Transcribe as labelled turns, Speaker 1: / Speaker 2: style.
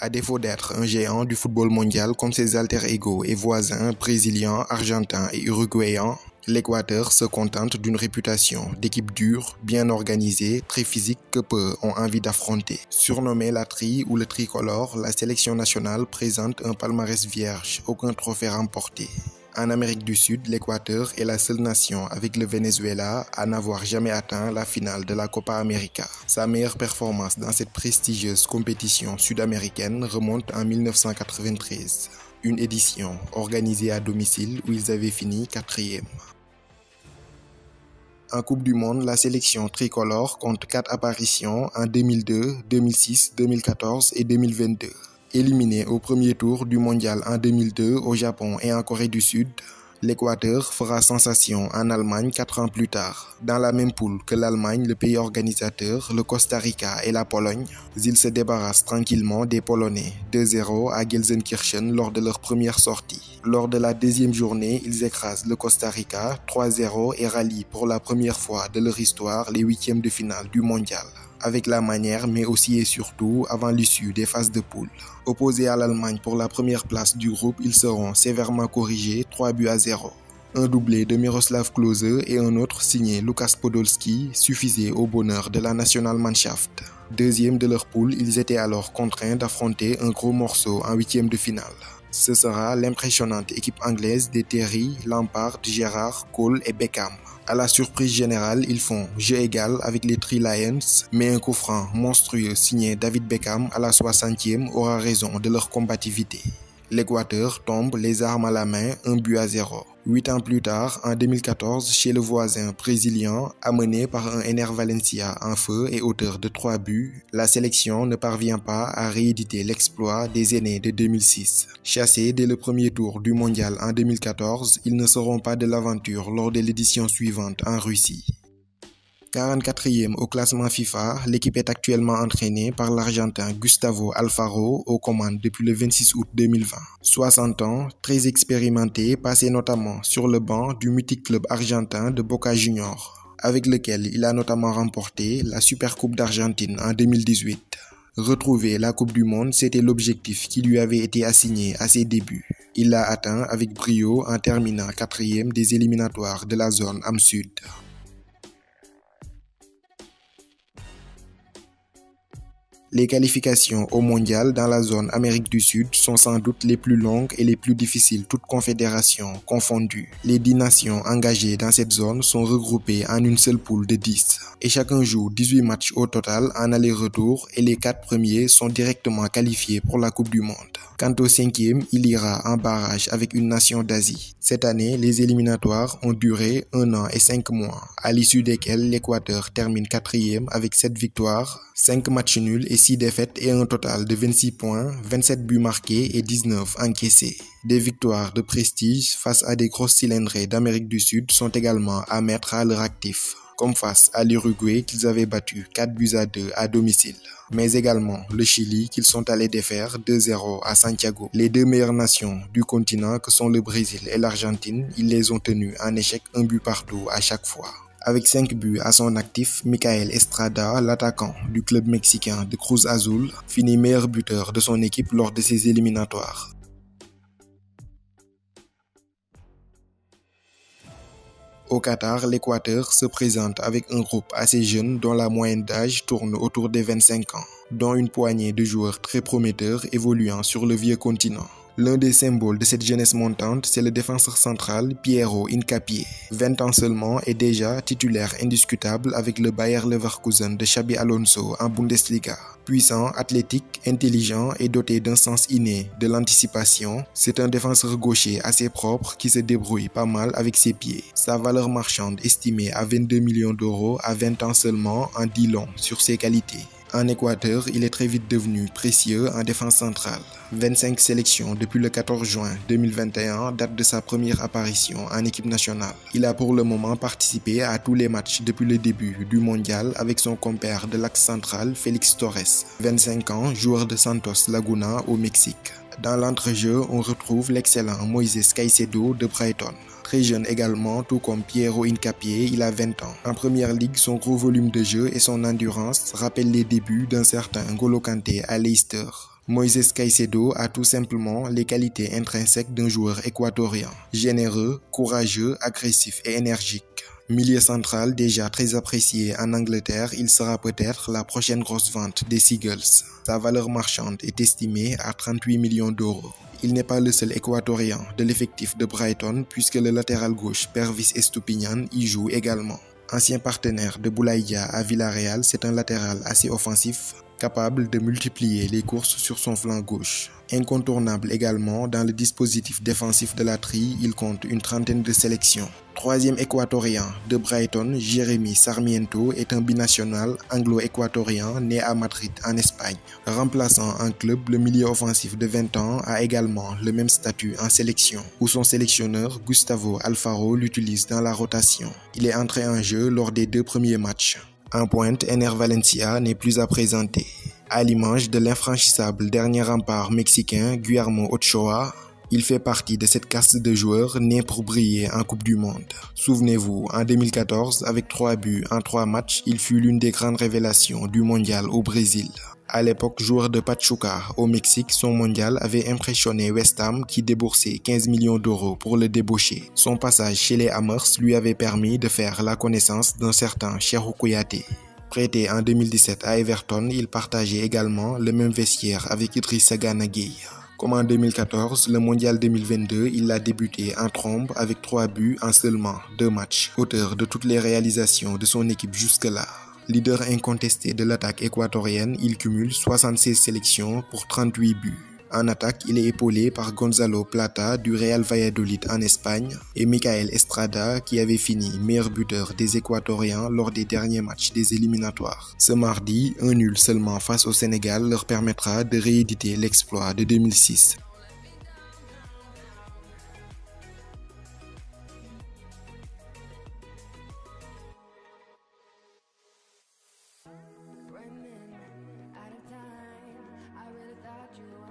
Speaker 1: À défaut d'être un géant du football mondial comme ses alter-ego et voisins brésiliens, argentins et uruguayens, l'Équateur se contente d'une réputation d'équipe dure, bien organisée, très physique que peu ont envie d'affronter. Surnommée la Tri ou le tricolore, la sélection nationale présente un palmarès vierge, aucun trophée remporté. En Amérique du Sud, l'Équateur est la seule nation avec le Venezuela à n'avoir jamais atteint la finale de la Copa América. Sa meilleure performance dans cette prestigieuse compétition sud-américaine remonte en 1993, une édition organisée à domicile où ils avaient fini 4e. En Coupe du Monde, la sélection tricolore compte 4 apparitions en 2002, 2006, 2014 et 2022. Éliminé au premier tour du mondial en 2002 au Japon et en Corée du Sud, l'Équateur fera sensation en Allemagne 4 ans plus tard. Dans la même poule que l'Allemagne, le pays organisateur, le Costa Rica et la Pologne, ils se débarrassent tranquillement des Polonais 2-0 à Gelsenkirchen lors de leur première sortie. Lors de la deuxième journée, ils écrasent le Costa Rica 3-0 et rallient pour la première fois de leur histoire les huitièmes de finale du mondial. Avec la manière mais aussi et surtout avant l'issue des phases de poule. Opposés à l'Allemagne pour la première place du groupe, ils seront sévèrement corrigés 3-0. Un doublé de Miroslav Klose et un autre signé Lukas Podolski suffisait au bonheur de la Nationalmannschaft. Deuxième de leur poule, ils étaient alors contraints d'affronter un gros morceau en huitième de finale. Ce sera l'impressionnante équipe anglaise de Terry, Lampard, Gerrard, Cole et Beckham. À la surprise générale, ils font jeu égal avec les Three Lions, mais un coup franc monstrueux signé David Beckham à la 60e aura raison de leur combativité. L'Équateur tombe les armes à la main 1-0. 8 ans plus tard, en 2014, chez le voisin brésilien, amené par un Ener Valencia en feu et auteur de 3 buts, la sélection ne parvient pas à rééditer l'exploit des aînés de 2006. Chassés dès le premier tour du mondial en 2014, ils ne seront pas de l'aventure lors de l'édition suivante en Russie. 44e au classement FIFA, l'équipe est actuellement entraînée par l'Argentin Gustavo Alfaro aux commandes depuis le 26 août 2020. 60 ans, très expérimenté, passé notamment sur le banc du mythique club argentin de Boca Juniors, avec lequel il a notamment remporté la Supercoupe d'Argentine en 2018. Retrouver la Coupe du Monde, c'était l'objectif qui lui avait été assigné à ses débuts. Il l'a atteint avec brio en terminant 4e des éliminatoires de la zone Am Sud. Les qualifications au mondial dans la zone Amérique du Sud sont sans doute les plus longues et les plus difficiles, toutes confédérations confondues. Les 10 nations engagées dans cette zone sont regroupées en une seule poule de 10 et chacun joue 18 matchs au total en aller-retour et les 4 premiers sont directement qualifiés pour la Coupe du Monde. Quant au 5e, il ira en barrage avec une nation d'Asie. Cette année, les éliminatoires ont duré 1 an et 5 mois, à l'issue desquels l'Équateur termine 4e avec 7 victoires, 5 matchs nuls et 6 défaites et un total de 26 points, 27 buts marqués et 19 encaissés. Des victoires de prestige face à des grosses cylindrées d'Amérique du Sud sont également à mettre à leur actif, comme face à l'Uruguay qu'ils avaient battu 4-2 à domicile, mais également le Chili qu'ils sont allés défaire 2-0 à Santiago. Les deux meilleures nations du continent que sont le Brésil et l'Argentine, ils les ont tenus en échec 1 but partout à chaque fois. Avec 5 buts à son actif, Michael Estrada, l'attaquant du club mexicain de Cruz Azul, finit meilleur buteur de son équipe lors de ces éliminatoires. Au Qatar, l'Équateur se présente avec un groupe assez jeune dont la moyenne d'âge tourne autour des 25 ans, dont une poignée de joueurs très prometteurs évoluant sur le vieux continent. L'un des symboles de cette jeunesse montante, c'est le défenseur central Piero Hincapié. 20 ans seulement et déjà titulaire indiscutable avec le Bayer Leverkusen de Xabi Alonso en Bundesliga. Puissant, athlétique, intelligent et doté d'un sens inné de l'anticipation, c'est un défenseur gaucher assez propre qui se débrouille pas mal avec ses pieds. Sa valeur marchande estimée à 22 millions d'euros à 20 ans seulement en dit long sur ses qualités. En Équateur, il est très vite devenu précieux en défense centrale. 25 sélections depuis le 14 juin 2021 date de sa première apparition en équipe nationale. Il a pour le moment participé à tous les matchs depuis le début du mondial avec son compère de l'axe central Félix Torres, 25 ans, joueur de Santos Laguna au Mexique. Dans l'entrejeu, on retrouve l'excellent Moises Caicedo de Brighton. Très jeune également, tout comme Piero Hincapié, il a 20 ans. En première ligue, son gros volume de jeu et son endurance rappellent les débuts d'un certain N'Golo Kanté à Leicester. Moïse Caicedo a tout simplement les qualités intrinsèques d'un joueur équatorien, généreux, courageux, agressif et énergique. Milieu central déjà très apprécié en Angleterre, il sera peut-être la prochaine grosse vente des Seagulls. Sa valeur marchande est estimée à 38 millions d'euros. Il n'est pas le seul équatorien de l'effectif de Brighton puisque le latéral gauche Pervis Estupiñán y joue également. Ancien partenaire de Boulaye Dia à Villarreal, c'est un latéral assez offensif, capable de multiplier les courses sur son flanc gauche. Incontournable également dans le dispositif défensif de la Tri, il compte une trentaine de sélections. Troisième équatorien de Brighton, Jérémy Sarmiento est un binational anglo-équatorien né à Madrid en Espagne. Remplaçant un club, le milieu offensif de 20 ans a également le même statut en sélection, où son sélectionneur Gustavo Alfaro l'utilise dans la rotation. Il est entré en jeu lors des 2 premiers matchs. En pointe, Ener Valencia n'est plus à présenter. À l'image de l'infranchissable dernier rempart mexicain Guillermo Ochoa, il fait partie de cette caste de joueurs nés pour briller en Coupe du Monde. Souvenez-vous, en 2014, avec 3 buts en 3 matchs, il fut l'une des grandes révélations du mondial au Brésil. À l'époque, joueur de Pachuca au Mexique, son mondial avait impressionné West Ham qui déboursait 15 millions d'euros pour le débaucher. Son passage chez les Hammers lui avait permis de faire la connaissance d'un certain Cheikhou Kouyaté. Prêté en 2017 à Everton, il partageait également le même vestiaire avec Idrissa Gana Gueye. Comme en 2014, le mondial 2022, il a débuté en trombe avec 3 buts en seulement 2 matchs, auteur de toutes les réalisations de son équipe jusque-là. Leader incontesté de l'attaque équatorienne, il cumule 76 sélections pour 38 buts. En attaque, il est épaulé par Gonzalo Plata du Real Valladolid en Espagne et Michael Estrada qui avait fini meilleur buteur des Équatoriens lors des derniers matchs des éliminatoires. Ce mardi, un nul seulement face au Sénégal leur permettra de rééditer l'exploit de 2006.